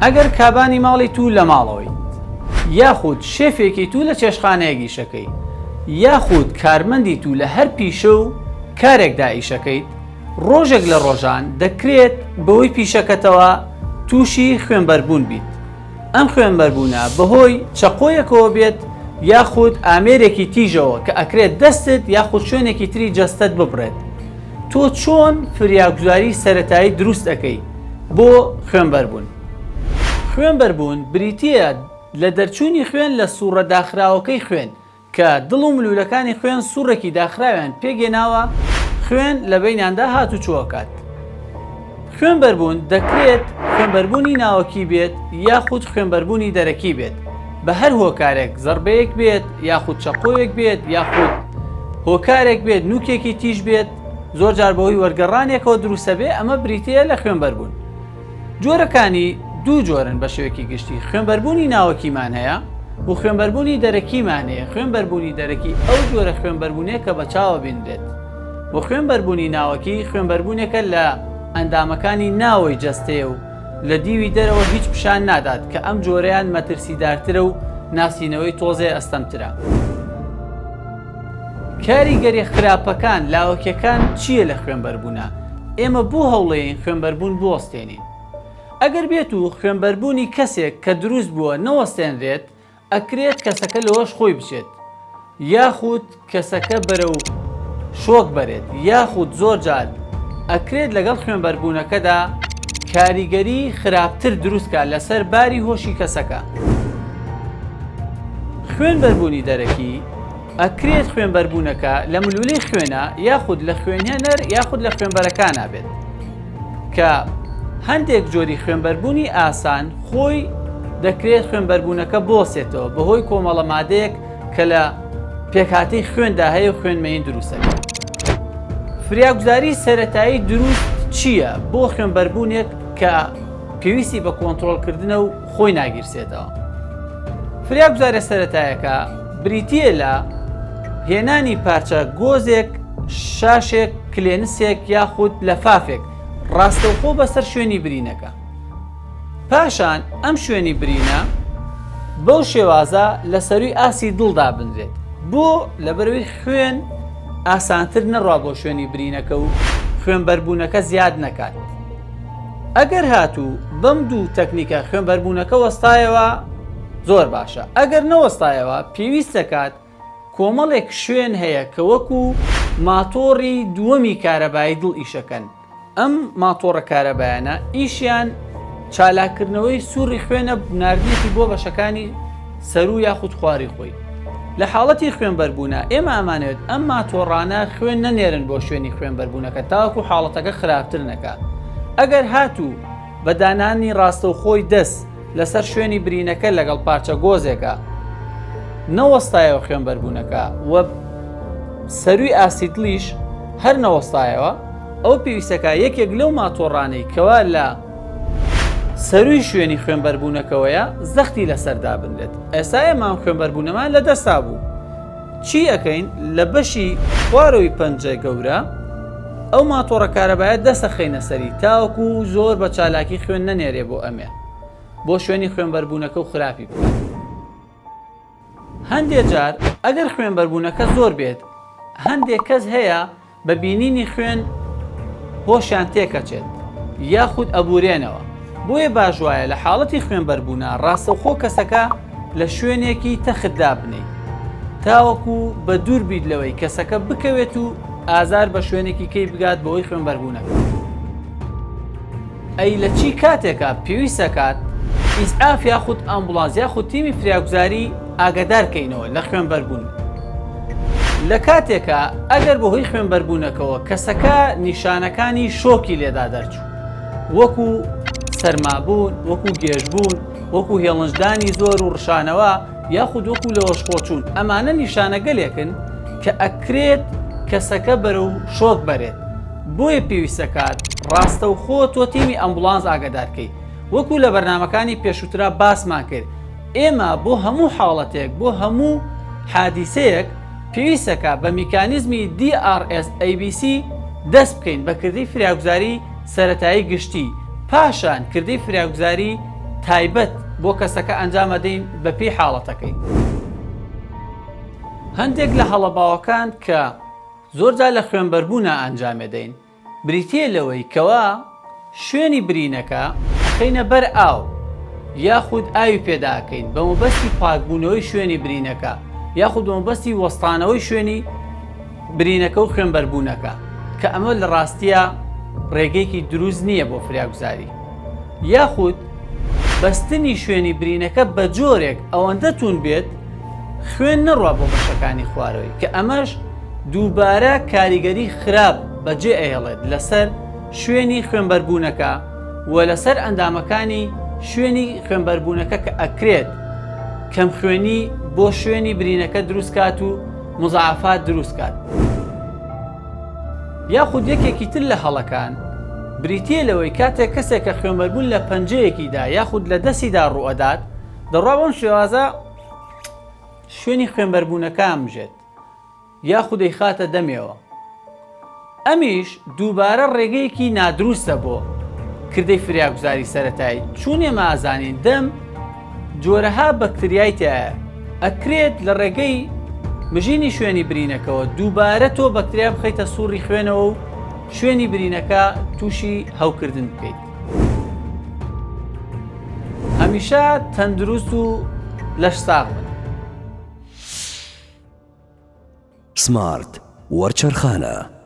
ئەگەر کابانی ماڵی تو لە ماڵەوەی یاخود شێفێکی تو لە چێشخانەیەکی شەکەی یاخود کارمەندی تو لە هەر پیشە و کارێکدا ئیشەکەیت ڕۆژێک لە ڕۆژان دەکرێت بەوەی پیشەکەتەوە تووشی خوێنبەربوون بیت. ئەم خوێنبەربوونە بەهۆی چەقۆیەکەوە بێت یاخود ئامێرێکی تیژەوە کە ئەکرێت دەستت یاخود شوێنێکی تری جەستت ببڕێت. تۆ چۆن فریاگوزاری سەرەتایی دروست ئەەکەی بۆ خوێنبەربوون؟ خوێنبەربوون بریتیە لە دەرچوونی خوێن لە سوورە داخراوەکەی خوێن کە دڵ و ملوولەکانی خوێن سوورێکی داخراویان پێگەێناوە خوێن لە بینیاندا هاتوچۆکات. خوێنبەربوون دەکرێت خوێنبەربوونی ناوەکی بێت یاخود خوێنبەربوونی دەرەکی بێت بە هەر هۆکارێک زەربەیەک بێت یاخود چەقۆیەک بێت یاخود هۆکارێک بێت نوکێکی تیژ بێت زۆر جار بەهۆی وەرگەڕانێکەوە دروستە بێ. ئەمە بریتیە لە خوێنبەربوون. جۆرەکانی دوو جۆرن بە شێوەیەکی گشتی. خوێنبەربوونی ناوەکیمان هەیە و خوێنبەربوونی دەرەکیمان هەیە. خوێنبەربوونی دەرەکی ئەو جۆرە خوێنبەربوونەیە کە بە چاوە بینرێت. بۆ خوێنبەربوونی ناوەکی خوێنبەربوونێکە لە ئەندامەکانی ناوەی جەستەیە و لە دیوی دەرەوە هیچ پیشان نادات کە ئەم جۆرەیان مەترسیدارترە و ناسینەوەی تۆزێ ئەستەمترە. کاریگەری خراپەکان لاوەکیەکان چییە لە خوێنبەربوونە؟ ئێمە بۆ هەوڵەیەین خوێنبەربوون بوەستێنین. ئەگەر بێت و خوێنبەربوونی کەسێک کە دروست بووە نەوەستێنرێت ئەکرێت کەسەکە لەوەش خۆی بچێت یاخود کەسەکە بەرەو شۆک بەرێت یاخود زۆر جار ئەکرێت لەگەڵ خوێنبەربوونەکەدا کاریگەری خراپتر دروستکە لەسەر باری هۆشی کەسەکە. خوێنبەربوونی دەرەکی ئەکرێت خوێنبەربوونەکە لە ملوولەی خوێنە یاخود لە خوێنهێنەر یاخود لە خوێنبەرەکانە بێت کە هەندێک جۆری خوێنبەربوونی ئاسان خۆی دەکرێت خوێنبەربوونەکە بۆسێتەوە بەهۆی کۆمەڵە مادەیەک کە لە پێکهاتەی خوێندا هەیە و خوێنمەین دروستەکە. فریاگوزاری سەرەتایی دروست چییە بۆ خوێنبەربوونێک کە پێویستی بە کۆنتڕۆڵکردنە و خۆی ناگیرسێتەوە؟ فریاگوزارە سەرەتایەکە بریتیە لە هێنانی پارچە گۆزێک، شاشێک، کلێنسێک یاخود لەفافێک ڕاستەوخۆ بەسەر شوێنی برینەکە. پاشان ئەم شوێنی برینە بەو شێوازە لە سەروی ئاسی دڵدا بنرێت بۆ لەبەرەوەی خوێن ئاسانتر نەڕوا بۆ شوێنی برینەکە و خوێنبەربوونەکە زیاد نەکات. ئەگەر هاتوو بەم دوو تەکنیکە خوێنبەربوونەکە وەستایەوە زۆر باشە. ئەگەر نەوەستایەوە پێویست دەکات کۆمەڵێک شوێن هەیە کە وەکو ماتۆڕی دووەمی کارەبایی دڵ ئیشەکەن. ئەم ماتۆڕە کارەبایانە ئیشیان چالاکردنەوەی سووری خوێنە بناردنێتی بۆ بەشەکانی سەرو یاخود خواری خۆی. لە حاڵەتی خوێنبەربوونە ئێمە ئەمانەوێت ئەم ماتۆڕانە خوێن نەنێرن بۆ شوێنی خوێنبەربوونەکە تاوەکو حاڵەتەکە خراپتر نەکا. ئەگەر هاتوو بە دانانی ڕاستەوخۆی دەست لەسەر شوێنی برینەکە لەگەڵ پارچە گۆزێکە نەوەستایەوە خوێنبەربوونەکە و سەروی ئاسی دڵیش هەر نەوەستایەوە ئەو پێویستەکە یەکێک لەو ماتۆڕانەی کەوا لە سەروی شوێنی خوێنبەربوونەکەوەیە زەختی لەسەردا بنرێت. ئێستا ئێمە خوێنبەربوونەمان لە دەستا بوو. چی ئەەکەین؟ لە بەشی خوارەوەی پەنجە گەورە ئەو ماتۆڕە کارەبایە دەستە خەینە سەری تاوەکو زۆر بە چالاکی خوێن نەنێرێ بۆ ئەمێ بۆ شوێنی خوێنبەربوونەکە و خراپی بکات. هەندێک جار ئەگەر خوێنبەربوونەکە زۆر بێت هەندێک کەس هەیە بە بینینی خوێن هۆشیان تێکەچێت یاخود ئەبورێنەوە. بۆیە باش وایە لە حاڵەتی خوێنبەربوونە ڕاستەوخۆ کەسەکە لە شوێنێکی تەختدا بنێ تاوەکو بە دوور بیت لەوەی کەسەکە بکەوێت و ئازار بە شوێنێکی کەی بگات بەوەی خوێنبەربوونەکە. ئەی لە چی کاتێکە پێویستە کات ئیسعاف یاخود ئامبوڵانس یاخود تیمی فریاگوزاری ئاگادارکەینەوە لە خوێنبەربوون. لە کاتێکە ئەگەر بەهۆی خوێنبەربوونەکەەوە کەسەکە نیشانەکانی شۆکی لێدا دەرچوو وەکو سەرمابوون، وەکو گێژبوون، وەکو هێڵنجدانی زۆر و ڕشانەوە یاخود وەکو لەوەش خۆچوون، ئەمانە نیشانەگەلێکن کە ئەکرێت کەسەکە بەرەو شۆک بەرێت. بۆیە پێویستە کات ڕاستەوخۆ تۆ تیمی ئەمبوڵانس ئاگادارکەی. وەکو لە بەرنامەکانی پێشووترا باسمان کرد ئێمە بۆ هەموو حاڵەتێک بۆ هەموو حادیسەیەک پێویستەکە بە میکانیزمی DRS ABC دەست بکەین بە کردەی فریاگوزاری سەرەتایی گشتی، پاشان کردەی فریاگوزاری تایبەت بۆ کەسەکە ئەنجامەدەین بە پێی حاڵەتەکەی. هەندێک لە هەڵەباوەکان کە زۆرجار لە خوێنبەربوونا ئەنجامێدەین بریتیە لەوەی کەوا شوێنی برینەکە خەینە بەر ئاو یاخود ئاوی پێداکەین بە مەبەستی پاکبوونەوەی شوێنی برینەکە یاخود بە مەبەستی وەستانەوەی شوێنی برینەکە و خوێنبەربوونەکە کە ئەمە لە ڕاستیە ڕێگەیەکی دروست نییە بۆ فراگوزاری. یاخود بەستنی شوێنی برینەکە بە جۆرێک ئەوەندە تون بێت خوێن نەڕوا بۆ بەشەکانی خوارەوەی کە ئەمەش دووبارە کاریگەری خراپ بەجێ ئەهێڵێت لەسەر شوێنی خوێنبەربوونەکە و لەسەر ئەندامەکانی شوێنی خوێنبەربوونەکە کە ئەکرێت کەم خوێنی بۆ شوێنی برینەکە دروست کات و مزعافات دروست کات. یاخود یەکێکی تر لە هەڵەکان بریتیە لەوەی کاتێک کەسێک کە خوێنبەربوون لە پەنجەیەکیدا یاخود لە دەستیدا ڕوئەدات دەڕوا بەم شێوازە شوێنی خوێنبەربوونەکە بژێت یاخود دەیخاتە دەمێەوە. ئەمیش دووبارە ڕێگەیەکی نادروستە بۆ کردەی فراگوزاری سەرەتایی چون ئێمە ئازانین دەم جۆرەها بەکتریای تایە ئەکرێت لە ڕێگەی مژینی شوێنی برینەکەەوە دووبارە تۆ بەکتریا بخەیتە سووڕی خوێنەوە و شوێنی برینەکە تووشی هەوکردن بکەیت. هەمیشە تەندروست و لەش ساغ بن. سمارت وەرچەرخانە.